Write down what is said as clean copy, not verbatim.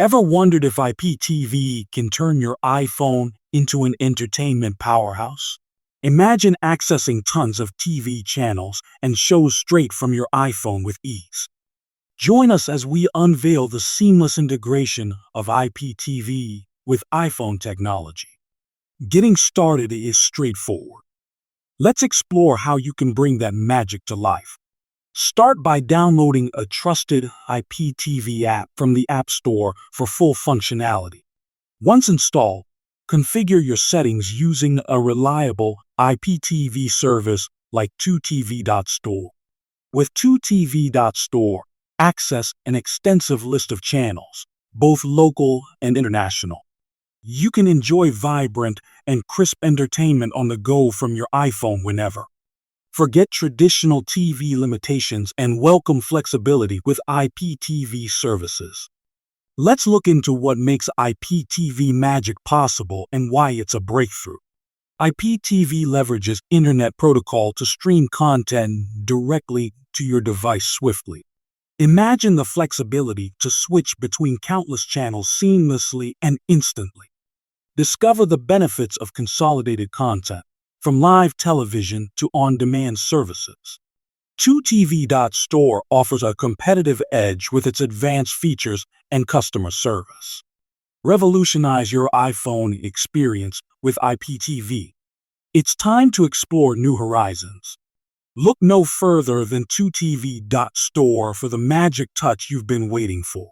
Ever wondered if IPTV can turn your iPhone into an entertainment powerhouse? Imagine accessing tons of TV channels and shows straight from your iPhone with ease. Join us as we unveil the seamless integration of IPTV with iPhone technology. Getting started is straightforward. Let's explore how you can bring that magic to life. Start by downloading a trusted IPTV app from the App Store for full functionality. Once installed, configure your settings using a reliable IPTV service like 2TV.store. With 2TV.store, access an extensive list of channels, both local and international. You can enjoy vibrant and crisp entertainment on the go from your iPhone whenever. Forget traditional TV limitations and welcome flexibility with IPTV services. Let's look into what makes IPTV Magic possible and why it's a breakthrough. IPTV leverages Internet Protocol to stream content directly to your device swiftly. Imagine the flexibility to switch between countless channels seamlessly and instantly. Discover the benefits of consolidated content, from live television to on-demand services. 2TV.store offers a competitive edge with its advanced features and customer service. Revolutionize your iPhone experience with IPTV. It's time to explore new horizons. Look no further than 2TV.store for the magic touch you've been waiting for.